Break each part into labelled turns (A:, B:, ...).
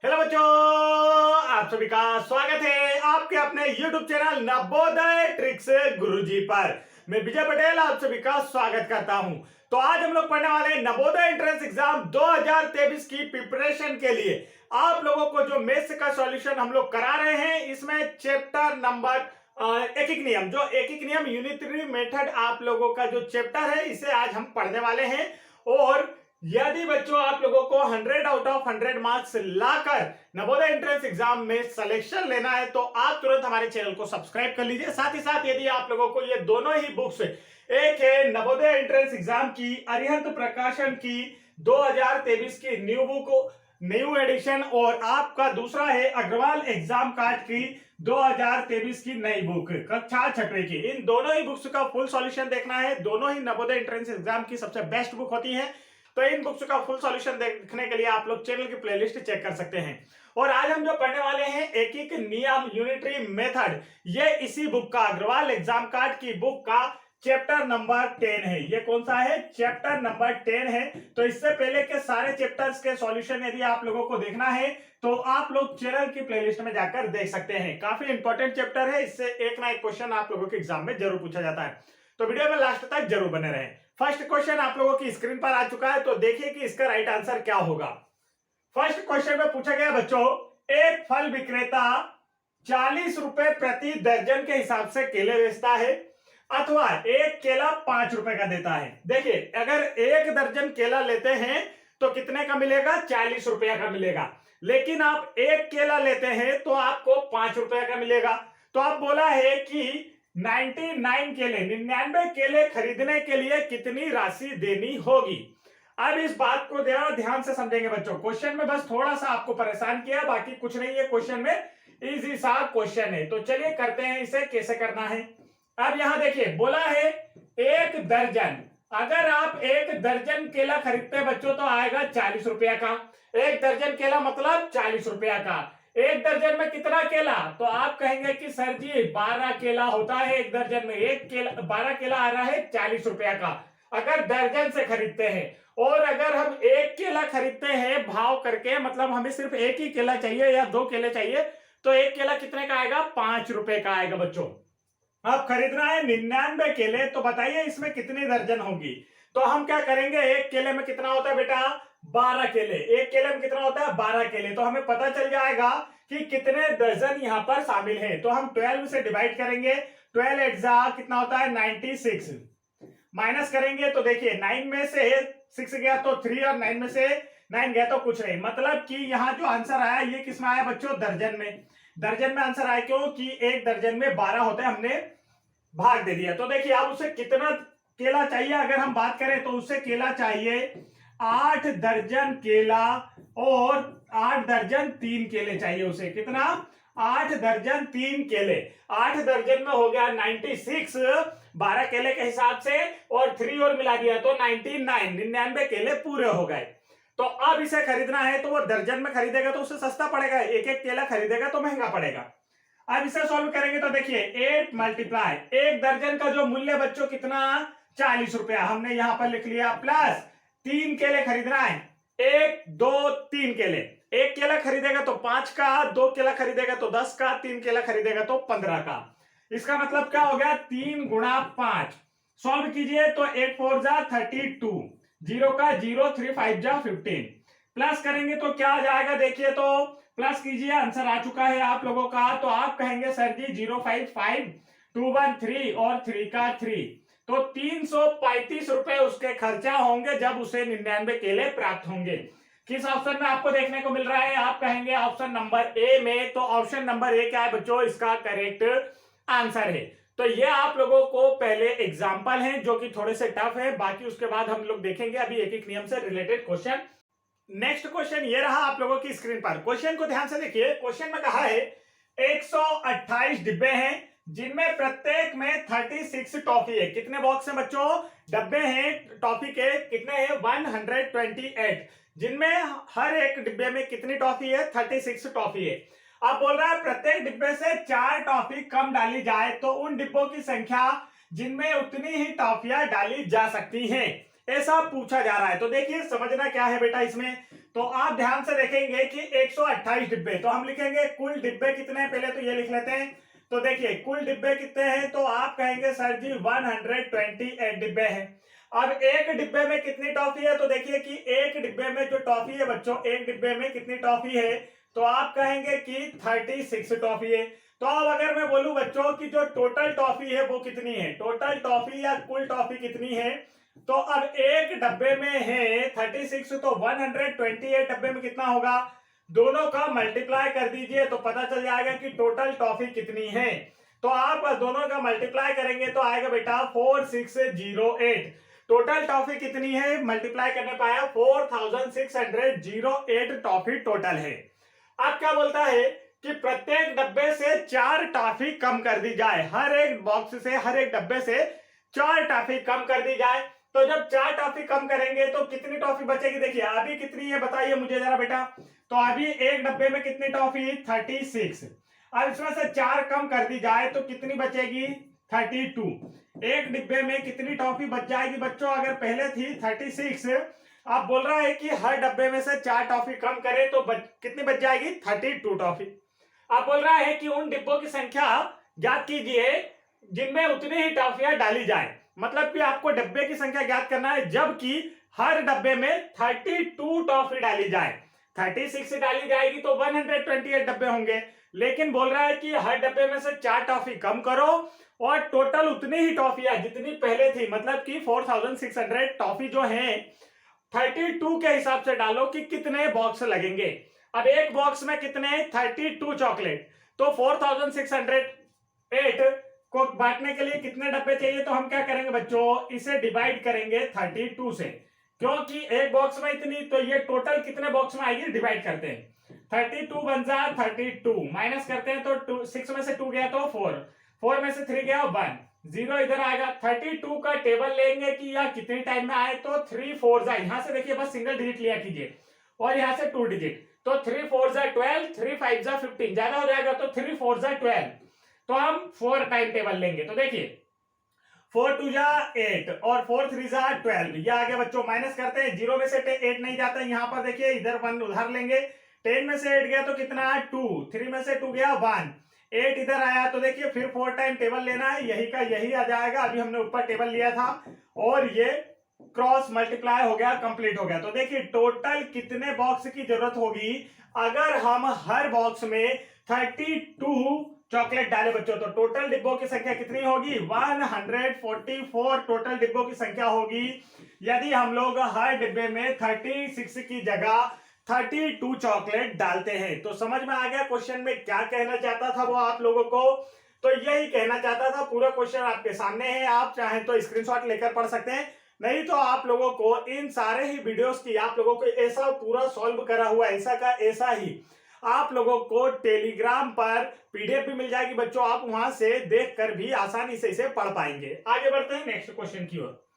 A: Hello बच्चों, आप सभी का स्वागत है आपके अपने YouTube चैनल नवोदय ट्रिक्स गुरुजी पर। मैं विजय पटेल आप सभी का स्वागत करता हूं। तो आज हम लोग पढ़ने वाले हैं नवोदय एंट्रेंस एग्जाम 2023 की प्रिपरेशन के लिए आप लोगों को जो मैथ्स का सॉल्यूशन हम लोग करा रहे हैं। इसमें चैप्टर नंबर एक एक नियम यूनिटरी मेथड आप लोगों का जो चैप्टर है इसे आज हम पढ़ने वाले हैं। और यदि बच्चों आप लोगों को 100 out of 100 marks locker Navodaya entrance exam में सिलेक्शन लेना है तो आप तुरंत हमारे चैनल को सब्सक्राइब कर लीजिए। साथ ही साथ यदि आप लोगों को ये दोनों ही बुक्स, एक है नवोदय एंट्रेंस एग्जाम की अरिहंत प्रकाशन की 2023 की न्यू एडिशन और आपका दूसरा है अग्रवाल एग्जाम कार्ड की 2023 की नई बुक कक्षा छठवीं की, इन दोनों ही बुक्स का फुल सॉल्यूशन देखना है। दोनों ही नवोदय एंट्रेंस एग्जाम की सबसे बेस्ट बुक होती है। तो इन बुक्स का फुल सॉल्यूशन देखने के लिए आप लोग चैनल की प्लेलिस्ट चेक कर सकते हैं। और आज हम जो पढ़ने वाले हैं एक एक नियम यूनिटरी मेथड, ये इसी बुक का अग्रवाल एग्जाम कार्ड की बुक का चैप्टर नंबर 10 है। ये कौन सा है? चैप्टर नंबर 10 है। तो इससे पहले के सारे चैप्टर्स के सॉल्यूशन यदि आप लोगों को देखना है तो आप लोग चैनल की प्लेलिस्ट में जाकर देख सकते हैं। काफी इंपॉर्टेंट चैप्टर है, इससे एक ना एक क्वेश्चन आप लोगों के एग्जाम में जरूर पूछा जाता है। तो वीडियो में लास्ट तक जरूर बने रहें। फर्स्ट क्वेश्चन आप लोगों की स्क्रीन पर आ चुका है, तो देखिए कि इसका राइट आंसर क्या होगा। फर्स्ट क्वेश्चन में पूछा गया बच्चों, एक फल विक्रेता 40 रुपए प्रति दर्जन के हिसाब से केले बेचता है अथवा एक केला 5 रुपए का देता है। देखिए, अगर एक दर्जन केला लेते हैं तो कितने का मिलेगा? 40 रुपया का मिलेगा। लेकिन आप एक केला लेते हैं तो आपको 5 रुपया का मिलेगा। तो आप बोला है कि 99 केले खरीदने के लिए कितनी राशि देनी होगी। अब इस बात को ध्यान से समझेंगे बच्चों। क्वेश्चन में बस थोड़ा सा आपको परेशान किया, बाकी कुछ नहीं है। क्वेश्चन में इजी सा क्वेश्चन है, तो चलिए करते हैं इसे कैसे करना है। अब यहां देखिए, बोला है एक दर्जन। अगर आप एक दर्जन केला खरीदते हैं बच्चों तो आएगा 40 रुपया का। एक दर्जन केला मतलब 40 रुपया का। एक दर्जन में कितना केला? तो आप कहेंगे कि सर जी 12 केला होता है एक दर्जन में। एक केला 12 केला आ रहा है 40 रुपया का, अगर दर्जन से खरीदते हैं। और अगर हम एक केला खरीदते हैं भाव करके, मतलब हमें सिर्फ एक ही केला चाहिए या 2 केले चाहिए, तो एक केला कितने का आएगा? 5 रुपए का आएगा बच्चों। अब खरीदना है 99 केले, तो बताइए इसमें कितनी दर्जन होगी। तो हम क्या करेंगे, एक केले में कितना होता है बेटा? 12 केले। एक केले में कितना होता है? 12 केले। तो हमें पता चल जाएगा कि कितने दर्जन यहां पर शामिल हैं। तो हम 12 से डिवाइड करेंगे। 12 एग्जा कितना होता है? 96। माइनस करेंगे तो देखिए 9 में से 6 गया तो 3 और 9 में से 9 गया तो कुछ नहीं। मतलब कि यहाँ जो आंसर आया ये किस में आया बच्चों? दर्जन में। दर्जन में आंसर आया, क्यों कि एक दर्जन में 12 होते हैं, हमने भाग दे दिया। तो देखिए अब उसे कितना केला चाहिए, अगर हम बात करें तो उसे केला चाहिए 8 दर्जन केला और 8 दर्जन 3 केले चाहिए उसे। कितना? 8 दर्जन 3 केले। 8 दर्जन में हो गया 96 12 केले के हिसाब से, और 3 और मिला दिया तो 99 केले पूरे हो गए। तो अब इसे खरीदना है तो वो दर्जन में खरीदेगा तो उसे सस्ता पड़ेगा, एक एक केला खरीदेगा तो महंगा पड़ेगा। अब इसे सॉल्व करेंगे तो देखिए 8 मल्टीप्लाई, एक दर्जन का जो मूल्य बच्चों कितना? 40 रुपया। हमने यहां पर लिख लिया, प्लस 3 केले खरीदना है। 1 2 3 केले। एक केला खरीदेगा तो 5 का, 2 केला खरीदेगा तो 10 का, 3 केला खरीदेगा तो 15 का। इसका मतलब क्या हो गया? 3 गुणा 5। सॉल्व कीजिए तो 8 4 जा 32, 0 का 0, 3 5 जा 15। प्लस करेंगे तो क्या आ जाएगा? देखिए तो प्लस कीजिए, आंसर आ चुका है आप लोगों का। तो आप कहेंगे सर जी 0 5 5 2 1 3 और 3 का 3, तो 335 रुपए उसके खर्चा होंगे जब उसे 99 केले प्राप्त होंगे। किस ऑप्शन में आपको देखने को मिल रहा है? आप कहेंगे ऑप्शन नंबर ए में। तो ऑप्शन नंबर ए क्या है बच्चों? इसका करेक्ट आंसर है। तो ये आप लोगों को पहले एग्जाम्पल हैं जो कि थोड़े से टफ है, बाकी उसके बाद हम लोग देखेंगे अभी एक एक नियम से रिलेटेड क्वेश्चन। नेक्स्ट क्वेश्चन ये रहा आप लोगों की स्क्रीन पर। क्वेश्चन को ध्यान से देखिए। क्वेश्चन में कहा है 128 डिब्बे हैं जिनमें प्रत्येक में 36 टॉफी है। कितने बॉक्स हैं बच्चों? डब्बे हैं टॉफी के, कितने हैं? 128, जिनमें हर एक डिब्बे में कितनी टॉफी है? 36 टॉफी है। अब बोल रहा है प्रत्येक डिब्बे से 4 टॉफी कम डाली जाए तो उन डिब्बों की संख्या जिनमें उतनी ही टॉफियां डाली जा सकती हैं, ऐसा पूछा जा रहा है। तो देखिए समझना क्या है बेटा इसमें। तो आप ध्यान से देखेंगे कि 128 डिब्बे, तो हम लिखेंगे कुल डिब्बे कितने हैं, पहले तो ये लिख लेते हैं। तो देखिए कुल डिब्बे कितने हैं, तो आप कहेंगे सर जी 128 डिब्बे हैं। अब एक डिब्बे में कितनी टॉफी है, तो देखिए कि एक डिब्बे में जो टॉफी है बच्चों, एक डिब्बे में कितनी टॉफी है, तो आप कहेंगे कि 36 टॉफी है। तो अब अगर मैं बोलूं बच्चों की जो टोटल टॉफी है वो कितनी है, टोटल टॉफी या कुल टॉफी कितनी है, तो अब एक डब्बे में है 36, तो 128 डब्बे में कितना होगा, दोनों का मल्टीप्लाई कर दीजिए तो पता चल जाएगा कि टोटल टॉफी कितनी है। तो आप दोनों का मल्टीप्लाई करेंगे तो आएगा बेटा 4608। टोटल टॉफी कितनी है, मल्टीप्लाई करने पाया 4608 टॉफी टोटल है। अब क्या बोलता है कि प्रत्येक डब्बे से 4 टॉफी कम कर दी जाए, हर एक बॉक्स से, हर एक डब्बे से 4 टॉफी कम कर दी जाए। तो जब 4 टॉफी कम करेंगे तो कितनी टॉफी बचेगी, देखिए अभी कितनी है बताइए मुझे जरा बेटा। तो अभी एक डब्बे में कितनी टॉफी, 36। अब इसमें से 4 कम कर दी जाए तो कितनी बचेगी, 32। एक डिब्बे में कितनी टॉफी बच जाएगी बच्चों, अगर पहले थी 36, आप बोल रहा है कि हर डब्बे में से 4 टॉफी कम करे तो कितनी बच जाएगी, 32 टॉफी। आप बोल रहा है कि उन डिब्बों की संख्या ज्ञात कीजिए जिनमें उतनी ही टॉफियां डाली जाए, मतलब कि आपको डब्बे की संख्या ज्ञात करना है जबकि हर डब्बे में 32 टॉफी डाली जाए। 36 डाली जाएगी तो 128 डब्बे होंगे, लेकिन बोल रहा है कि हर डब्बे में से 4 टॉफी कम करो और टोटल उतनी ही टॉफियां जितनी पहले थी, मतलब कि 4600 टॉफी जो है 32 के हिसाब से डालो कि कितने बॉक्स लगेंगे। अब एक बॉक्स में कितने, 32 चॉकलेट, तो 4608 को बांटने के लिए कितने डब्बे चाहिए, तो हम क्या करेंगे बच्चों, इसे डिवाइड करेंगे 32 से, क्योंकि एक बॉक्स में इतनी, तो ये टोटल कितने बॉक्स में आएगी, डिवाइड करते हैं। 32 बन जा 32, माइनस करते हैं तो 6 में से 2 गया तो 4 में से 3 गया 1, 0 इधर आएगा। 32 का टेबल लेंगे कि या कितने टाइम में आए, तो 3 4 जा, यहां से देखिए बस सिंगल डिजिट लिया कीजिए और यहां से 2 डिजिट, तो 3 4 जा 12, 3 5 जा 15, ज्यादा हो जाएगा तो 3 4 जा 12, तो हम 4 टाइम टेबल लेंगे। तो देखिए 4 2 जा 8 और 4 3 जा 12, ये आगे बच्चों माइनस करते हैं, 0 में से 8 नहीं जाता, यहां पर देखिए इधर 1 उधार लेंगे, 10 में से 8 गया तो कितना, 2, 3 में से 2 गया 1, 8 इधर आया तो देखिए फिर 4 टाइम टेबल लेना है, यही का यही आ जाएगा, अभी हमने ऊपर टेबल लिया था और ये क्रॉस मल्टीप्लाई हो गया, कंप्लीट हो गया। तो देखिए टोटल कितने बॉक्स की जरूरत होगी अगर हम हर बॉक्स में 32 चॉकलेट डाले बच्चों, तो टोटल डिब्बों की संख्या कितनी होगी, 144 टोटल डिब्बों की संख्या होगी यदि हम लोग हर डिब्बे में 36 की जगह 32 चॉकलेट डालते हैं। तो समझ में आ गया क्वेश्चन में क्या कहना चाहता था वो आप लोगों को, तो यही कहना चाहता था। पूरा क्वेश्चन आपके सामने है, आप चाहें तो स्क्रीनशॉट लेकर पढ़ सकते हैं, नहीं तो आप लोगों को इन सारे ही वीडियोस की आप लोगों को ऐसा पूरा सॉल्व करा हुआ ऐसा का ऐसा ही आप लोगों को टेलीग्राम पर पीडीएफ भी मिल जाएगी बच्चों, आप वहां से देखकर भी आसानी से इसे पढ़ पाएंगे। आगे बढ़ते हैं नेक्स्ट क्वेश्चन की ओर।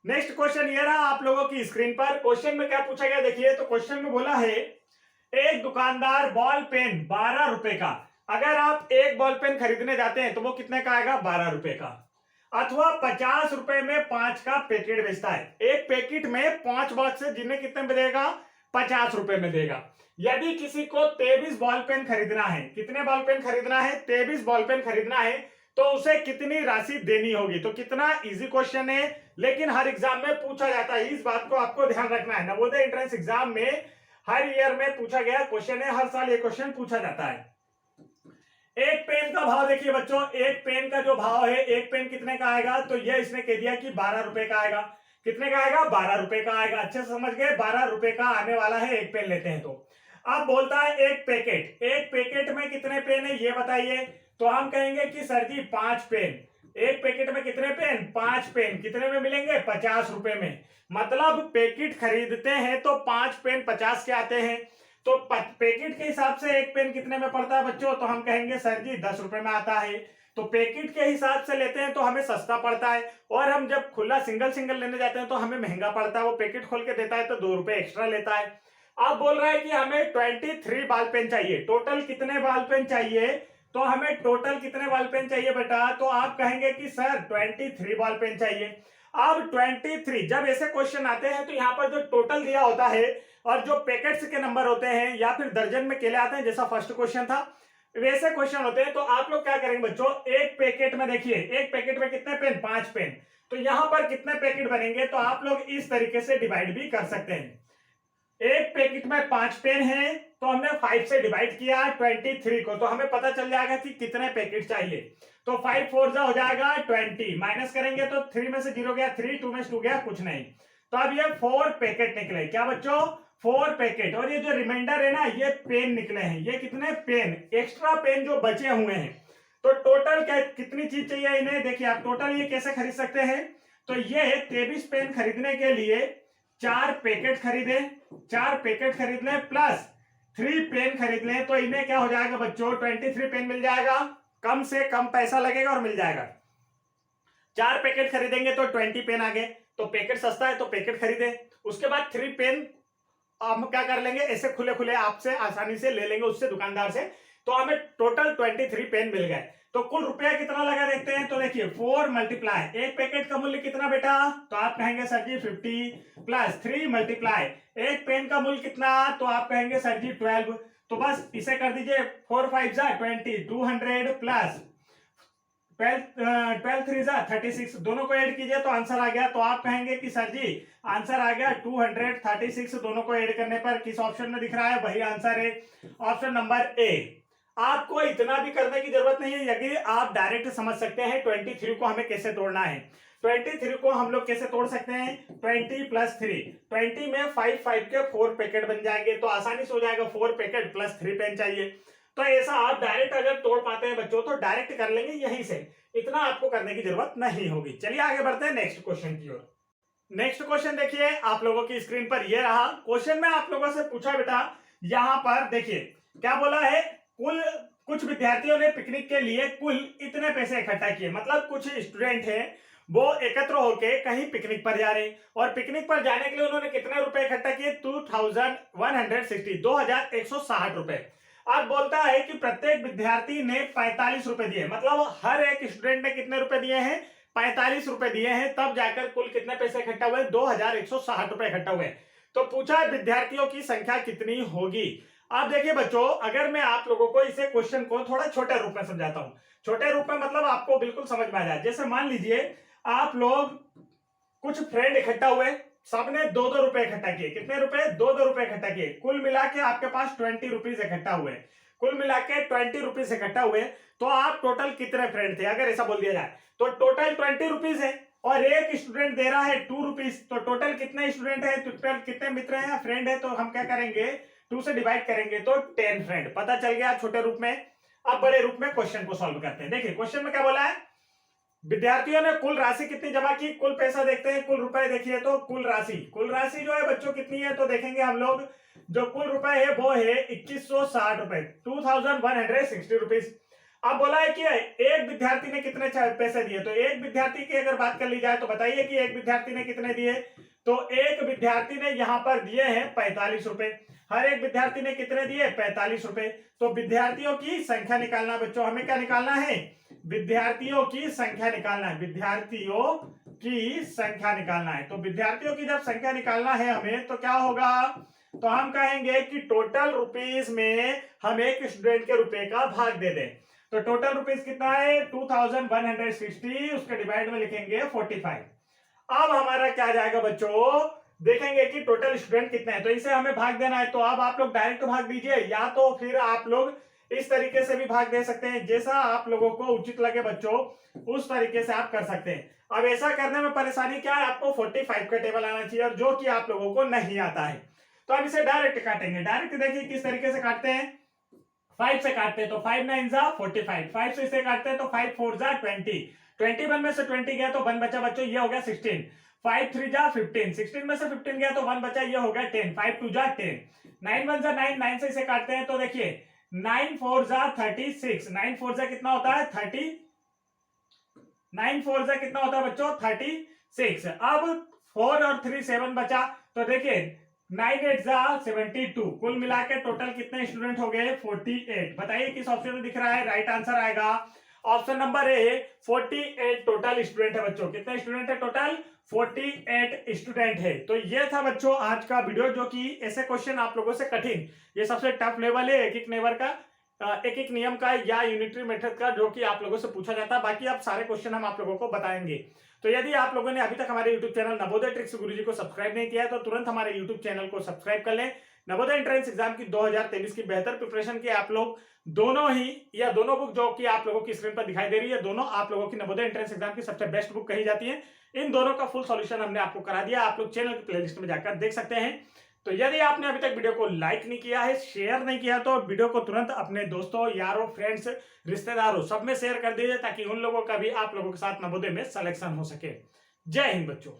A: नेक्स्ट क्वेश्चन ये रहा आप लोगों की स्क्रीन पर। क्वेश्चन में क्या पूछा गया देखिए, तो क्वेश्चन में बोला है एक दुकानदार बॉल पेन 12 रुपए का, अगर आप एक बॉल पेन खरीदने जाते हैं तो वो कितने का आएगा, 12 रुपए का, अथवा 50 रुपए में 5 का पैकेट बेचता है, एक पैकेट में 5 बॉक्स है जिन्हें कितने में देगा, 50 रुपए में देगा। यदि किसी को 23 बॉल पेन खरीदना है, कितने बॉल पेन खरीदना है, 23 बॉल पेन खरीदना है, तो उसे कितनी राशि देनी होगी। तो कितना इजी क्वेश्चन है, लेकिन हर एग्जाम में पूछा जाता है, इस बात को आपको ध्यान रखना है। नवोदय एंट्रेंस एग्जाम में हर ईयर में पूछा गया क्वेश्चन है, हर साल ये क्वेश्चन पूछा जाता है। एक पेन का भाव देखिए बच्चों, एक पेन का जो भाव है, एक पेन कितने का आएगा, तो ये इसने कह दिया कि 12 रुपए का आएगा। कितने का आएगा, 12 रुपए का आएगा। अच्छे से समझ गए, 12 रुपए का आने वाला है, एक पेन लेते हैं। तो अब बोलता है एक पैकेट में कितने पेन है ये बताइए, तो हम कहेंगे कि सर जी 5 पेन। एक पैकेट में कितने पेन, 5 पेन, कितने में मिलेंगे, 50 रुपए में। मतलब पैकेट खरीदते हैं तो 5 पेन 50 के आते हैं, तो पैकेट के हिसाब से एक पेन कितने में पड़ता है बच्चों, तो हम कहेंगे सर जी 10 रुपए में आता है। तो पैकेट के हिसाब से लेते हैं तो हमें सस्ता पड़ता है, और हम जब खुला सिंगल लेने जाते हैं तो हमें महंगा पड़ता है। वो पैकेट खोल के देता है तो 2 रुपए एक्स्ट्रा लेता है। अब बोल रहा है कि हमें 23 बॉल पेन चाहिए, टोटल कितने बॉल पेन चाहिए, तो हमें टोटल कितने बॉल पेन चाहिए बेटा, तो आप कहेंगे कि सर 23 बॉल पेन चाहिए। अब 23, जब ऐसे क्वेश्चन आते हैं तो यहाँ पर जो टोटल दिया होता है और जो पैकेट्स के नंबर होते हैं या फिर दर्जन में केले आते हैं, जैसा फर्स्ट क्वेश्चन था वैसे क्वेश्चन होते हैं, तो आप लोग क्या करेंगे बच्चों, एक पैकेट में देखिए, एक पैकेट में कितने पेन, 5 पेन, तो यहां पर कितने पैकेट बनेंगे, तो आप लोग इस तरीके से डिवाइड भी कर सकते हैं। एक पैकेट में 5 पेन है, तो हमने 5 से डिवाइड किया 23 को, तो हमें पता चल जाएगा कि कितने पैकेट चाहिए। तो 5 4 हो जाएगा 20, माइनस करेंगे तो 3 में से 0 गया 3, 2 में से 2 गया कुछ नहीं, तो अब ये 4 पैकेट निकले। क्या बच्चों, 4 पैकेट। और ये जो रिमाइंडर है ना, ये पेन निकले हैं, ये कितने पेन, एक्स्ट्रा पेन जो बचे हुए हैं। तो टोटल कितनी चीज चाहिए इन्हें, देखिए आप टोटल ये कैसे खरीद सकते हैं, तो ये 23 पेन खरीदने के लिए 4 पैकेट खरीदे, 4 पैकेट खरीद लें प्लस 3 पेन खरीद लें, तो इन्हें क्या हो जाएगा बच्चों, 23 पेन मिल जाएगा, कम से कम पैसा लगेगा और मिल जाएगा। 4 पैकेट खरीदेंगे तो 20 पेन आ गए, तो पैकेट सस्ता है तो पैकेट खरीदे। उसके बाद 3 पेन हम क्या कर लेंगे, ऐसे खुले खुले आपसे आसानी से ले लेंगे उससे, दुकानदार से, तो हमें टोटल 23 पेन मिल गए। तो कुल रुपया कितना लगा देखते हैं, तो देखिए 4 मल्टीप्लाई, एक पैकेट का मूल्य कितना बेटा, तो आप कहेंगे सर जी 50 प्लस 3 मल्टीप्लाई, एक पेन का मूल्य कितना, तो आप कहेंगे सर जी 12, तो बस इसे कर दीजिए 4 5 जा 20, 200 प्लस 12 3 जा 36, दोनों को ऐड कीजिए तो आंसर आ गया। तो आप कहेंगे कि सर जी आंसर आ गया 236, दोनों को ऐड करने पर किस ऑप्शन में दिख रहा है, वही आंसर है ऑप्शन नंबर ए। आपको इतना भी करने की जरूरत नहीं है, यदि आप डायरेक्ट समझ सकते हैं 23 को हमें कैसे तोड़ना है। 23 को हम लोग कैसे तोड़ सकते हैं, 20 प्लस 3, 20 में 5 5 के 4 पैकेट बन जाएंगे, तो आसानी से हो जाएगा 4 पैकेट प्लस 3 पेन चाहिए। तो ऐसा आप डायरेक्ट अगर तोड़ पाते हैं बच्चों तो डायरेक्ट कर लेंगे यहीं से, इतना आपको करने की जरूरत नहीं होगी। चलिए आगे बढ़ते हैं नेक्स्ट क्वेश्चन की ओर। नेक्स्ट क्वेश्चन देखिए आप लोगों की स्क्रीन पर ये रहा क्वेश्चन में आप लोगों से पूछा बेटा, यहां पर देखिए क्या बोला है, कुल कुछ विद्यार्थियों ने पिकनिक के लिए कुल इतने पैसे इकट्ठा किए, मतलब कुछ स्टूडेंट हैं वो एकत्र होके कहीं पिकनिक पर जा रहे हैं, और पिकनिक पर जाने के लिए उन्होंने कितने रुपए इकट्ठा किए, 2160 रुपए। अब बोलता है कि प्रत्येक विद्यार्थी ने 45 रुपए दिए, मतलब हर एक स्टूडेंट ने कितने रुपए दिए हैं, 45 रुपए दिए हैं, तब जाकर कुल कितने पैसे इकट्ठा हुए, 2160 रुपए इकट्ठा हुए। तो पूछा है विद्यार्थियों की संख्या कितनी होगी। अब देखिए बच्चों, अगर मैं आप लोगों को इसे क्वेश्चन को थोड़ा छोटे रूप में समझाता हूं, छोटे रूप में मतलब आपको बिल्कुल समझ में आ जाए। जैसे मान लीजिए आप लोग कुछ फ्रेंड इकट्ठा हुए, सबने 2-2 रुपए इकट्ठा किए, कितने रुपए, 2-2 रुपए इकट्ठा किए, कुल मिला के आपके पास 20 रुपीज इकट्ठा हुए, कुल मिला के 20 रुपीज इकट्ठा हुए। तो आप टोटल कितने फ्रेंड थे, अगर ऐसा बोल दिया जाए तो टोटल 20 रुपीज है, और एक स्टूडेंट दे रहा है 2 रुपीज, तो टोटल कितने स्टूडेंट है, टोटल कितने मित्र हैं, फ्रेंड है, तो हम क्या करेंगे 2 से डिवाइड करेंगे तो 10 फ्रेंड, पता चल गया छोटे रूप में। अब बड़े रूप में क्वेश्चन को सॉल्व करते हैं। देखिए क्वेश्चन में क्या बोला है, विद्यार्थियों ने कुल राशि कितनी जमा की, कुल पैसा देखते हैं, कुल रुपए देखिए, तो कुल राशि जो है बच्चों कितनी है, तो देखेंगे हम लोग जो कुल रुपए है वो है 2160 रुपए, 2160 रुपीज। अब बोला है कि एक विद्यार्थी ने कितने पैसे दिए, तो एक विद्यार्थी की अगर बात कर ली जाए तो बताइए कि एक विद्यार्थी ने कितने दिए, तो एक विद्यार्थी ने यहां पर दिए हैं 45 रुपए, हर एक विद्यार्थी ने कितने दिए 45 रुपए। तो विद्यार्थियों की संख्या निकालना बच्चों, हमें क्या निकालना है, विद्यार्थियों की संख्या निकालना है, विद्यार्थियों की संख्या निकालना है। तो विद्यार्थियों की जब संख्या निकालना है हमें, तो क्या होगा, तो हम कहेंगे कि टोटल रुपीस में हम एक स्टूडेंट के रुपए का भाग दे दें। तो टोटल रुपीस कितना है 2160, उसके डिवाइड में लिखेंगे 45। अब हमारा क्या जाएगा बच्चों, देखेंगे कि टोटल स्टूडेंट कितने हैं, तो इसे हमें भाग देना है। तो अब आप लोग डायरेक्ट भाग दीजिए, या तो फिर आप लोग इस तरीके से भी भाग दे सकते हैं, जैसा आप लोगों को उचित लगे बच्चों उस तरीके से आप कर सकते हैं। अब ऐसा करने में परेशानी क्या है, आपको 45 का टेबल आना चाहिए, और जो कि आप लोगों को नहीं आता है। तो अब इसे डायरेक्ट काटेंगे, डायरेक्ट देखिए किस तरीके से काटते हैं, 5 से काटते हैं तो 5 9 जा 45, 5 से इसे काटते हैं तो 5 4 जा 20, 21 में से 20 गया तो 1 बचा बच्चों, ये हो गया 16, 5 3 जा 15, 16 में से 15 गया तो 1 बचा, ये हो गया 10, 5 2 जा 10, 9 1 जा 9, 9 से इसे काटते हैं तो देखिए 9 4 जा 36, 9 4 जा कितना होता है 30, 9 4 जा कितना होता है बच्चों 36। अब 4 और 3 7 बचा, तो देखिए 9 8 जा 72, कुल मिला के टोटल कितने स्टूडेंट हो गए 48। बताइए किस ऑप्शन में दिख रहा है, राइट आंसर आएगा option number A 48 total student है बच्चों। कितने स्टूडेंट है टोटल 48 स्टूडेंट है। तो ये था बच्चों आज का वीडियो, जो कि ऐसे क्वेश्चन आप लोगों से कठिन, ये सबसे टफ लेवल है एक एक नेवर का, एक एक नियम का या यूनिटरी मेथड का, जो कि आप लोगों से पूछा जाता है। बाकी अब सारे क्वेश्चन हम आप लोगों को बताएंगे। तो यदि आप लोगों ने अभी तक हमारे यूट्यूब चैनल नवोदय ट्रिक्स गुरुजी को सब्सक्राइब नहीं किया है तो तुरंत हमारे यूट्यूब चैनल को सब्सक्राइब कर लें। नवोदय एंट्रेंस एग्जाम की 2023 की बेहतर प्रिपरेशन की आप लोग दोनों बुक जो कि आप लोगों की स्क्रीन पर दिखाई दे रही है, दोनों आप लोगों की नवोदय एंट्रेंस एग्जाम की सबसे बेस्ट बुक कही जाती है। इन दोनों का फुल सॉल्यूशन हमने आपको करा दिया, आप लोग चैनल की प्लेलिस्ट में जाकर देख सकते हैं। तो यदि आपने अभी तक वीडियो को लाइक नहीं किया है, शेयर नहीं किया, तो वीडियो को तुरंत अपने दोस्तों, यारों, फ्रेंड्स, रिश्तेदारों सब में शेयर कर दीजिए, ताकि उन लोगों का भी आप लोगों के साथ नवोदय में सिलेक्शन हो सके। जय हिंद बच्चों।